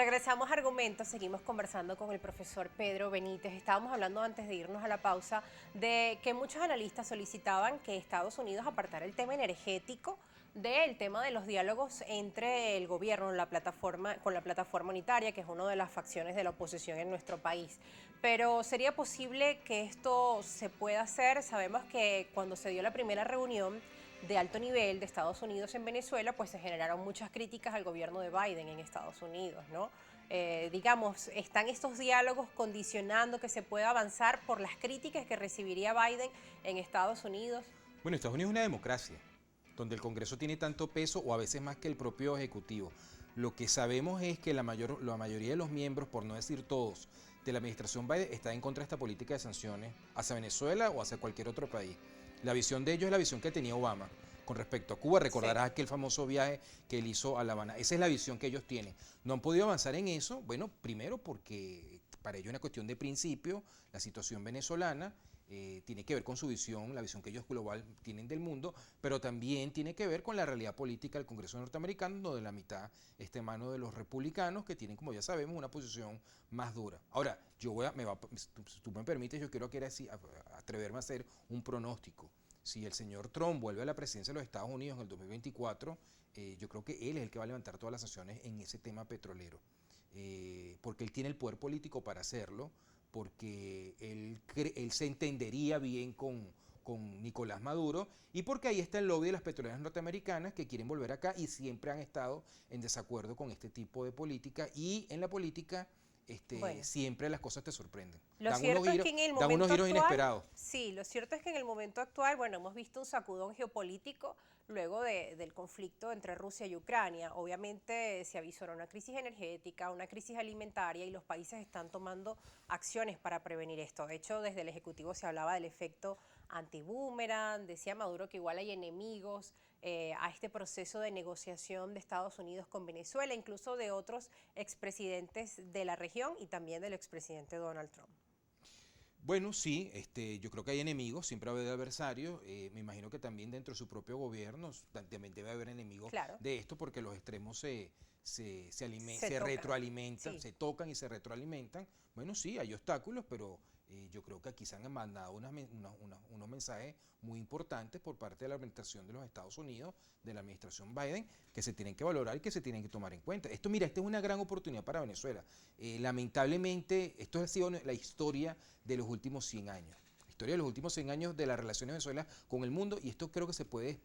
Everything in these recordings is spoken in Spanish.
Regresamos a Argumentos, seguimos conversando con el profesor Pedro Benítez. Estábamos hablando antes de irnos a la pausa de que muchos analistas solicitaban que Estados Unidos apartara el tema energético del tema de los diálogos entre el gobierno con la plataforma unitaria, que es una de las facciones de la oposición en nuestro país. Pero ¿sería posible que esto se pueda hacer? Sabemos que cuando se dio la primera reunión de alto nivel de Estados Unidos en Venezuela, pues se generaron muchas críticas al gobierno de Biden en Estados Unidos, ¿no? Digamos, ¿están estos diálogos condicionando que se pueda avanzar por las críticas que recibiría Biden en Estados Unidos? Bueno, Estados Unidos es una democracia, donde el Congreso tiene tanto peso o a veces más que el propio Ejecutivo. Lo que sabemos es que la mayoría de los miembros, por no decir todos, de la administración Biden está en contra de esta política de sanciones hacia Venezuela o hacia cualquier otro país. La visión de ellos es la visión que tenía Obama con respecto a Cuba. Recordarás aquel famoso viaje que él hizo a La Habana. Esa es la visión que ellos tienen. No han podido avanzar en eso, bueno, primero porque para ellos es una cuestión de principio, la situación venezolana, tiene que ver con su visión, la visión que ellos global tienen del mundo, pero también tiene que ver con la realidad política del Congreso norteamericano, donde la mitad está en manos de los republicanos, que tienen, como ya sabemos, una posición más dura. Ahora, si tú me permites, yo quiero atreverme a hacer un pronóstico. Si el señor Trump vuelve a la presidencia de los Estados Unidos en el 2024, yo creo que él es el que va a levantar todas las sanciones en ese tema petrolero, porque él tiene el poder político para hacerlo, porque él se entendería bien con Nicolás Maduro y porque ahí está el lobby de las petroleras norteamericanas que quieren volver acá y siempre han estado en desacuerdo con este tipo de política, y en la política Bueno, siempre las cosas te sorprenden, lo cierto es que en el dan unos momento giros actual, inesperados. sí, lo cierto es que en el momento actual, bueno, hemos visto un sacudón geopolítico luego del conflicto entre Rusia y Ucrania. Obviamente se avisora una crisis energética, una crisis alimentaria, y los países están tomando acciones para prevenir esto. De hecho, desde el Ejecutivo se hablaba del efecto anti-boomerang, decía Maduro que igual hay enemigos a este proceso de negociación de Estados Unidos con Venezuela, incluso de otros expresidentes de la región y también del expresidente Donald Trump. Bueno, sí, yo creo que hay enemigos, siempre va a haber adversarios, me imagino que también dentro de su propio gobierno también debe haber enemigos Claro, de esto, porque los extremos se se tocan, retroalimentan, sí. se tocan y se retroalimentan. Bueno, sí, hay obstáculos, pero yo creo que aquí se han mandado unos mensajes muy importantes por parte de la administración de los Estados Unidos, de la administración Biden, que se tienen que valorar y que se tienen que tomar en cuenta. Mira, esta es una gran oportunidad para Venezuela. Lamentablemente, esto ha sido la historia de los últimos 100 años. La historia de los últimos 100 años de las relaciones de Venezuela con el mundo, y esto creo que se puede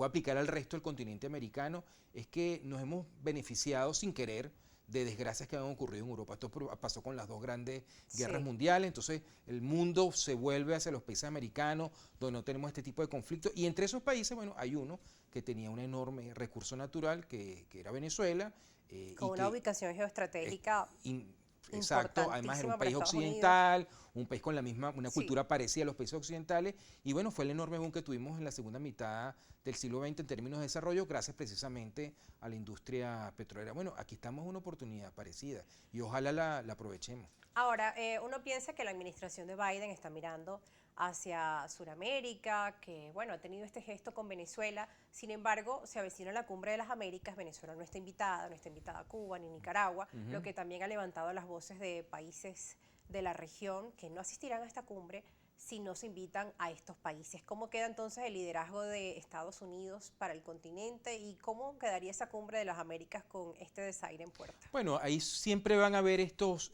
aplicar al resto del continente americano, es que nos hemos beneficiado sin querer de desgracias que han ocurrido en Europa. Esto pasó con las dos grandes guerras Sí. mundiales, entonces el mundo se vuelve hacia los países americanos, donde no tenemos este tipo de conflictos, y entre esos países, bueno, hay uno que tenía un enorme recurso natural, que era Venezuela, Con y una que ubicación eh, geoestratégica in- exacto, además era un importantísima para país Estados Unidos. occidental, un país con una Sí. cultura parecida a los países occidentales, y bueno, fue el enorme boom que tuvimos en la segunda mitad del siglo XX en términos de desarrollo, gracias precisamente a la industria petrolera. Bueno, aquí estamos en una oportunidad parecida y ojalá la aprovechemos. Ahora, uno piensa que la administración de Biden está mirando hacia Sudamérica, que bueno, ha tenido este gesto con Venezuela. Sin embargo, se avecina la Cumbre de las Américas, Venezuela no está invitada Cuba ni Nicaragua, lo que también ha levantado las voces de países de la región que no asistirán a esta cumbre si no se invitan a estos países. ¿Cómo queda entonces el liderazgo de Estados Unidos para el continente y cómo quedaría esa cumbre de las Américas con este desaire en puerta? Bueno, ahí siempre van a haber estas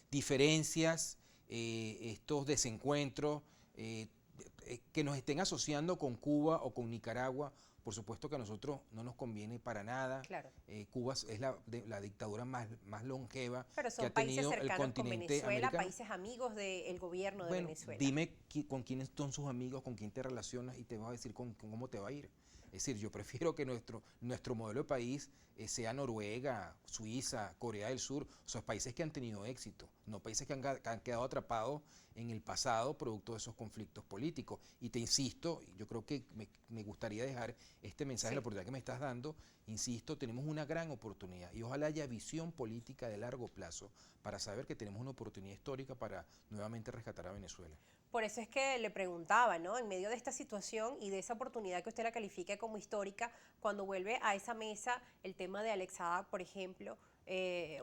diferencias, estos desencuentros, que nos estén asociando con Cuba o con Nicaragua. Por supuesto que a nosotros no nos conviene para nada. Claro. Cuba es la dictadura más longeva Pero que son ha países tenido el cercanos con continente Venezuela, americano. países amigos del gobierno de Bueno, Venezuela. dime con quiénes son sus amigos, con quién te relacionas, y te voy a decir con cómo te va a ir. Es decir, yo prefiero que nuestro modelo de país sea Noruega, Suiza, Corea del Sur, o sea, países que han tenido éxito, no países que han quedado atrapados en el pasado producto de esos conflictos políticos. Y te insisto, yo creo que me gustaría dejar este mensaje, la Sí. oportunidad que me estás dando, insisto, tenemos una gran oportunidad y ojalá haya visión política de largo plazo para saber que tenemos una oportunidad histórica para nuevamente rescatar a Venezuela. Por eso es que le preguntaba, ¿no? En medio de esta situación y de esa oportunidad que usted la califica como histórica, cuando vuelve a esa mesa el tema tema de Alex Saab, por ejemplo,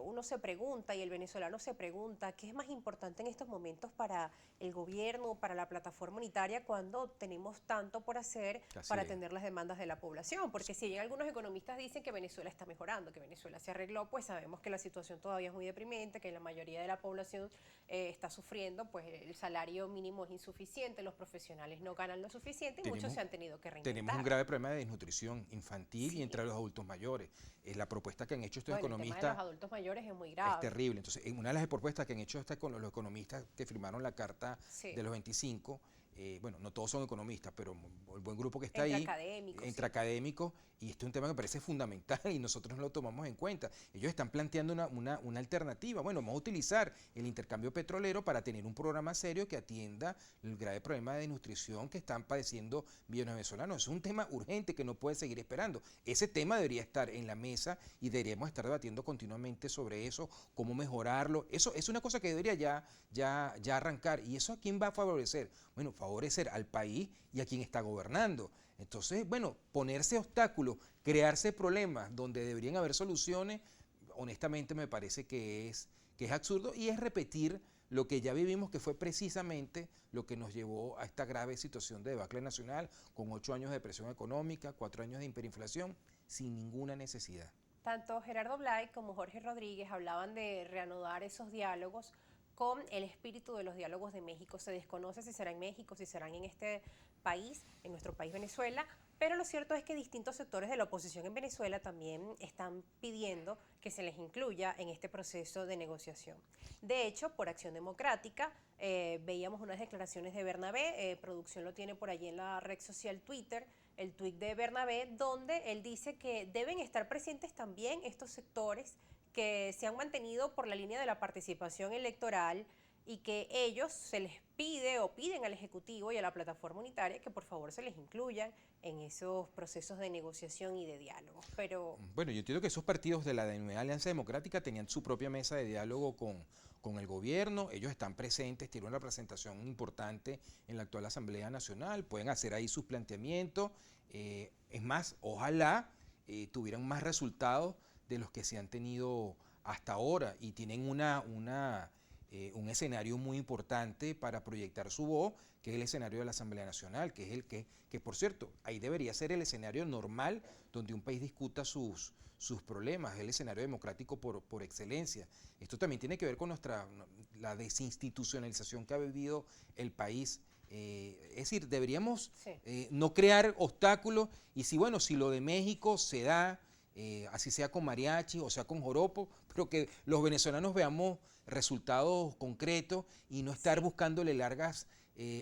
uno se pregunta y el venezolano se pregunta qué es más importante en estos momentos para el gobierno, para la plataforma unitaria, cuando tenemos tanto por hacer para atender las demandas de la población. Porque si bien algunos economistas dicen que Venezuela está mejorando, que Venezuela se arregló, pues sabemos que la situación todavía es muy deprimente, que la mayoría de la población está sufriendo, pues el salario mínimo es insuficiente, los profesionales no ganan lo suficiente y muchos se han tenido que reinventar. Tenemos un grave problema de desnutrición infantil y entre los adultos mayores. La propuesta que han hecho estos economistas... El tema de los adultos mayores es muy grave. Es terrible. Entonces, en una de las propuestas que han hecho con los economistas que firmaron la Carta de los 25, bueno, no todos son economistas, pero el buen grupo que está ahí, entre académicos, y este es un tema que me parece fundamental y nosotros no lo tomamos en cuenta. Ellos están planteando una alternativa. Bueno, vamos a utilizar el intercambio petrolero para tener un programa serio que atienda el grave problema de desnutrición que están padeciendo millones de venezolanos. Es un tema urgente que no puede seguir esperando. Ese tema debería estar en la mesa y deberíamos estar debatiendo continuamente sobre eso, cómo mejorarlo. Eso es una cosa que debería ya arrancar. ¿Y eso a quién va a favorecer? Bueno, favorecer al país y a quien está gobernando. Entonces, bueno, ponerse obstáculos, crearse problemas donde deberían haber soluciones, honestamente me parece que es absurdo y es repetir lo que ya vivimos, que fue precisamente lo que nos llevó a esta grave situación de debacle nacional, con 8 años de depresión económica, 4 años de hiperinflación, sin ninguna necesidad. Tanto Gerardo Blay como Jorge Rodríguez hablaban de reanudar esos diálogos con el espíritu de los diálogos de México. Se desconoce si será en México, si serán en este país, en nuestro país Venezuela, pero lo cierto es que distintos sectores de la oposición en Venezuela también están pidiendo que se les incluya en este proceso de negociación. De hecho, por Acción Democrática, veíamos unas declaraciones de Bernabé, producción lo tiene por allí en la red social Twitter, el tuit de Bernabé, donde él dice que deben estar presentes también estos sectores que se han mantenido por la línea de la participación electoral y que ellos se les pide o piden al Ejecutivo y a la plataforma unitaria que por favor se les incluyan en esos procesos de negociación y de diálogo. Pero bueno, yo entiendo que esos partidos de la Nueva Alianza Democrática tenían su propia mesa de diálogo con el gobierno, ellos están presentes, tienen una representación importante en la actual Asamblea Nacional, pueden hacer ahí sus planteamientos, es más, ojalá tuvieran más resultados de los que se han tenido hasta ahora y tienen un escenario muy importante para proyectar su voz, que es el escenario de la Asamblea Nacional, que es el que por cierto, ahí debería ser el escenario normal donde un país discuta sus problemas, es el escenario democrático por excelencia. Esto también tiene que ver con la desinstitucionalización que ha vivido el país. Es decir, deberíamos no crear obstáculos y si lo de México se da, así sea con mariachi o sea con joropo, pero que los venezolanos veamos resultados concretos y no estar buscándole largas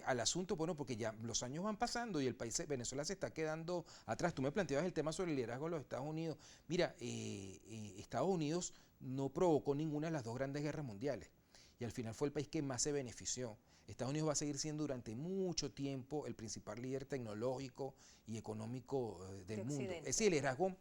al asunto, bueno, porque ya los años van pasando y el país, Venezuela se está quedando atrás. Tú me planteabas el tema sobre el liderazgo de los Estados Unidos. Mira, Estados Unidos no provocó ninguna de las 2 grandes guerras mundiales y al final fue el país que más se benefició. Estados Unidos va a seguir siendo durante mucho tiempo el principal líder tecnológico y económico del mundo. Es decir, el liderazgo,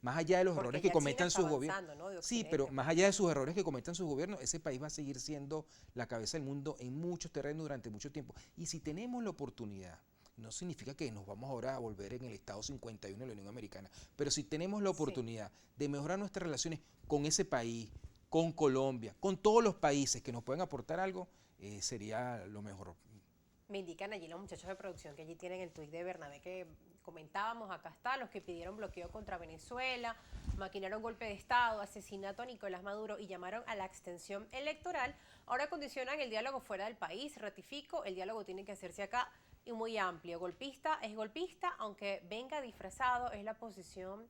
más allá de los errores que cometan sus gobiernos, ¿no? Sí, pero más allá de sus errores que cometan sus gobiernos, ese país va a seguir siendo la cabeza del mundo en muchos terrenos durante mucho tiempo. Y si tenemos la oportunidad, no significa que nos vamos ahora a volver en el Estado 51 de la Unión Americana, pero si tenemos la oportunidad de mejorar nuestras relaciones con ese país, con Colombia, con todos los países que nos pueden aportar algo, sería lo mejor. Me indican allí los muchachos de producción que allí tienen el tuit de Bernabé que comentábamos, acá está, los que pidieron bloqueo contra Venezuela, maquinaron golpe de Estado, asesinato a Nicolás Maduro y llamaron a la abstención electoral, ahora condicionan el diálogo fuera del país. Ratifico, el diálogo tiene que hacerse acá y muy amplio. Golpista es golpista, aunque venga disfrazado, es la posición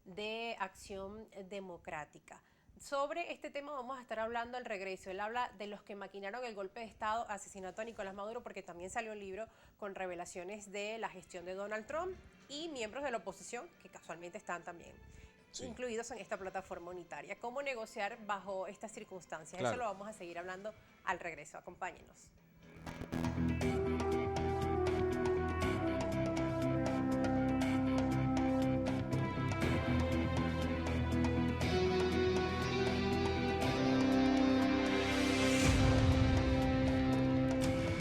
de Acción Democrática. Sobre este tema vamos a estar hablando al regreso. Él habla de los que maquinaron el golpe de Estado, asesinato a Nicolás Maduro, porque también salió un libro con revelaciones de la gestión de Donald Trump y miembros de la oposición, que casualmente están también incluidos en esta plataforma unitaria. ¿Cómo negociar bajo estas circunstancias? Claro. Eso lo vamos a seguir hablando al regreso. Acompáñenos.